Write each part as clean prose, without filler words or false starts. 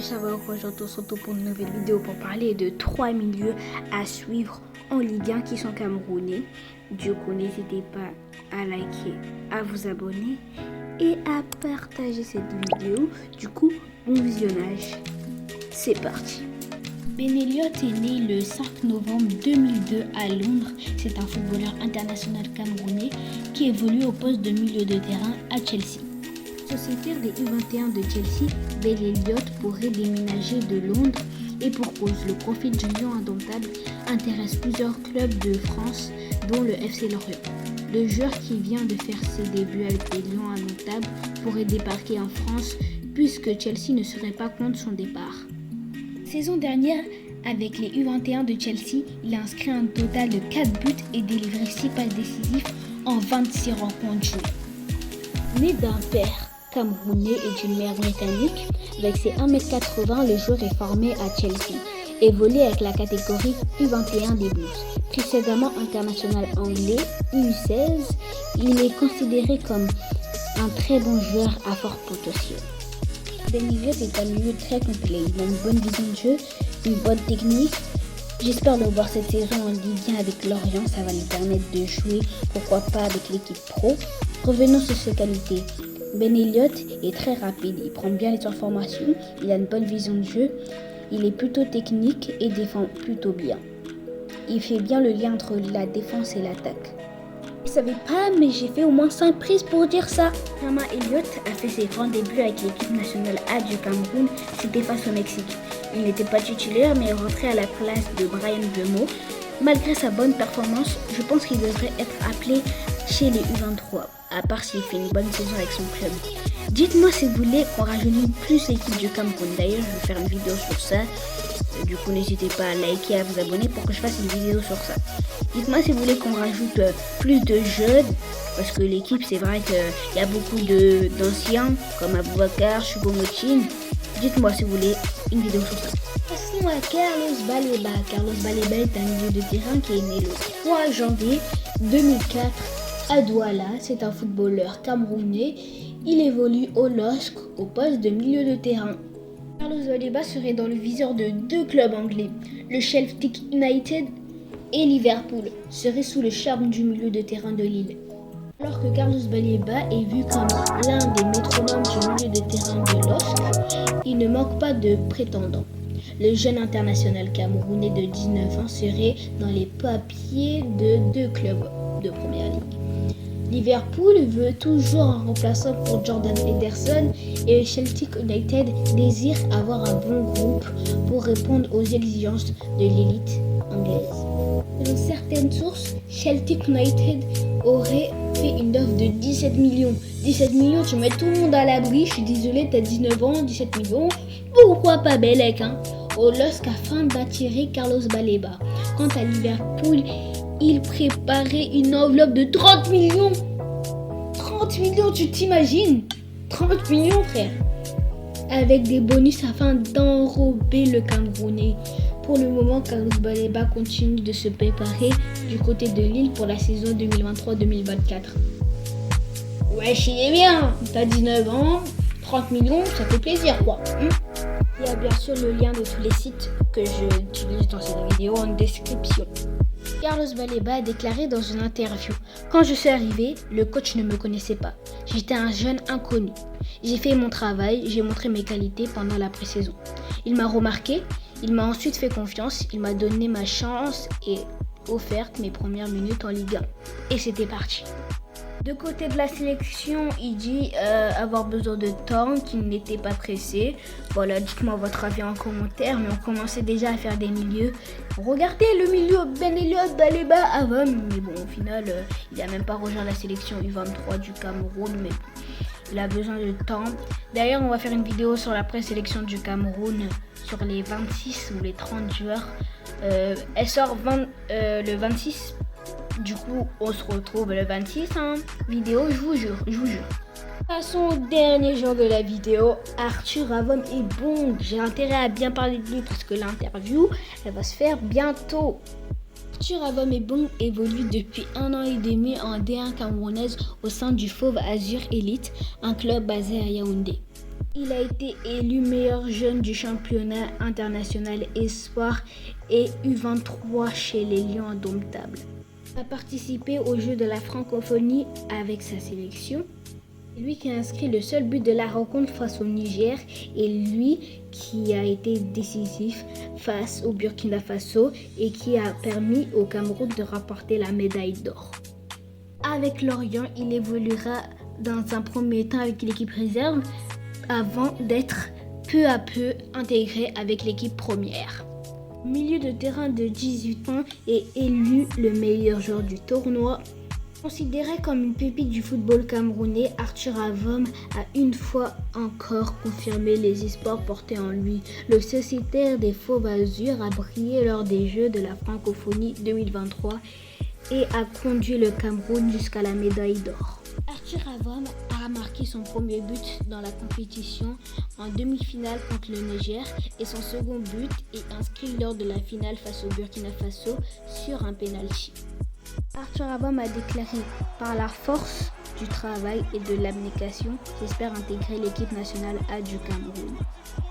Ouais, ça va, aujourd'hui on se retrouve pour une nouvelle vidéo pour parler de 3 milieux à suivre en Ligue 1 qui sont camerounais. Du coup, n'hésitez pas à liker, à vous abonner et à partager cette vidéo. Du coup, bon visionnage. C'est parti. Ben Elliott est né le 5 novembre 2002 à Londres. C'est un footballeur international camerounais qui évolue au poste de milieu de terrain à Chelsea. Sociétaire des U21 de Chelsea, Ben Elliott pourrait déménager de Londres et pour cause, le profil du lion indomptable intéresse plusieurs clubs de France, dont le FC Lorient. Le joueur qui vient de faire ses débuts avec les lions indomptables pourrait débarquer en France puisque Chelsea ne serait pas contre son départ. Saison dernière, avec les U21 de Chelsea, il a inscrit un total de 4 buts et délivré 6 passes décisives en 26 rencontres jouées. Né d'un père camerounais et d'une mère britannique, avec ses 1m80, le joueur est formé à Chelsea, évolue avec la catégorie U21 des Blues. Précédemment international anglais U16, il est considéré comme un très bon joueur à fort potentiel. Ben Elliott est un milieu très complet, il a une bonne vision de jeu, une bonne technique. J'espère le voir cette saison en Ligue 1 avec Lorient, ça va lui permettre de jouer, pourquoi pas avec l'équipe pro. Revenons sur ses qualités. Ben Elliott est très rapide, il prend bien les informations, il a une bonne vision de jeu, il est plutôt technique et défend plutôt bien. Il fait bien le lien entre la défense et l'attaque. Je savais pas, mais j'ai fait au moins 5 prises pour dire ça. Ben Elliott a fait ses grands débuts avec l'équipe nationale A du Cameroun, c'était face au Mexique. Il n'était pas titulaire, mais est rentré à la place de Bryan Mbeumo. Malgré sa bonne performance, je pense qu'il devrait être appelé chez les U23, à part s'il fait une bonne saison avec son club. Dites-moi si vous voulez qu'on rajeunisse plus l'équipe du Cameroun. D'ailleurs, je vais faire une vidéo sur ça. Du coup, n'hésitez pas à liker et à vous abonner pour que je fasse une vidéo sur ça. Dites-moi si vous voulez qu'on rajoute plus de jeunes, parce que l'équipe, c'est vrai qu'il y a beaucoup d'anciens, comme Aboubakar, Choupo-Moting. Dites-moi si vous voulez une vidéo sur ça. Passons à Carlos Baleba. Carlos Baleba est un milieu de terrain qui est né le 3 janvier 2004 à Douala. C'est un footballeur camerounais. Il évolue au LOSC au poste de milieu de terrain. Carlos Baleba serait dans le viseur de 2 clubs anglais. Le Celtic United et Liverpool seraient sous le charme du milieu de terrain de Lille. Alors que Carlos Baleba est vu comme l'un des métronomes du milieu de terrain de LOSC, il ne manque pas de prétendants. Le jeune international camerounais de 19 ans serait dans les papiers de 2 clubs de première ligue. Liverpool veut toujours un remplaçant pour Jordan Henderson et le Celtic United désire avoir un bon groupe pour répondre aux exigences de l'élite anglaise. Selon certaines sources, Celtic United aurait fait une offre de 17 millions. 17 millions, tu mets tout le monde à l'abri, je suis désolé, t'as 19 ans, 17 millions, pourquoi pas Belek, hein? Au LOSC afin d'attirer Carlos Baleba. Quant à Liverpool, il préparait une enveloppe de 30 millions. 30 millions, tu t'imagines? 30 millions, frère. Avec des bonus afin d'enrober le Camerounais. Pour le moment, Carlos Baleba continue de se préparer du côté de Lille pour la saison 2023-2024. Wesh, il est bien. T'as 19 ans, 30 millions, ça fait plaisir, quoi. Il y a bien sûr le lien de tous les sites que j'utilise dans cette vidéo en description. Carlos Baleba a déclaré dans une interview: « Quand je suis arrivé, le coach ne me connaissait pas. J'étais un jeune inconnu. J'ai fait mon travail, j'ai montré mes qualités pendant la pré-saison. Il m'a remarqué, il m'a ensuite fait confiance, il m'a donné ma chance et offert mes premières minutes en Ligue 1. Et c'était parti. » De côté de la sélection, il dit avoir besoin de temps, qu'il n'était pas pressé. Voilà, dites-moi votre avis en commentaire, mais on commençait déjà à faire des milieux. Regardez le milieu Ben Elliott, Baleba avant, mais bon, au final, il n'a même pas rejoint la sélection U23 du Cameroun, mais il a besoin de temps. D'ailleurs, on va faire une vidéo sur la présélection du Cameroun, sur les 26 ou les 30 joueurs. Elle sort le 26. Du coup, on se retrouve le 26, vidéo, je vous jure. Passons au dernier jour de la vidéo. Arthur Avon est bon. J'ai intérêt à bien parler de lui parce que l'interview, elle va se faire bientôt. Arthur Avon est bon évolue depuis 1 an et demi en D1 camerounaise au sein du Fauve Azur Elite, un club basé à Yaoundé. Il a été élu meilleur jeune du championnat international espoir et U23 chez les Lions indomptables. Il a participé aux Jeux de la francophonie avec sa sélection. C'est lui qui a inscrit le seul but de la rencontre face au Niger et lui qui a été décisif face au Burkina Faso et qui a permis au Cameroun de remporter la médaille d'or. Avec Lorient, il évoluera dans un premier temps avec l'équipe réserve avant d'être peu à peu intégré avec l'équipe première. Milieu de terrain de 18 ans et élu le meilleur joueur du tournoi. Considéré comme une pépite du football camerounais, Arthur Avom a une fois encore confirmé les espoirs portés en lui. Le sociétaire des Fauves Azur a brillé lors des Jeux de la francophonie 2023 et a conduit le Cameroun jusqu'à la médaille d'or. Arthur Avom a marqué son premier but dans la compétition en demi-finale contre le Niger et son second but est inscrit lors de la finale face au Burkina Faso sur un penalty. Arthur Avom a déclaré « Par la force du travail et de l'abnégation, j'espère intégrer l'équipe nationale A du Cameroun. »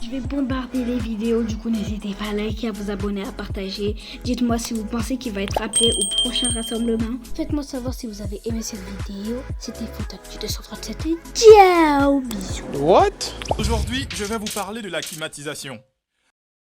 Je vais bombarder les vidéos, du coup n'hésitez pas à liker, à vous abonner, à partager. Dites-moi si vous pensez qu'il va être appelé au prochain rassemblement. Faites-moi savoir si vous avez aimé cette vidéo. C'était Photoc du 237. Ciao, bisous. What? Aujourd'hui, je vais vous parler de la climatisation.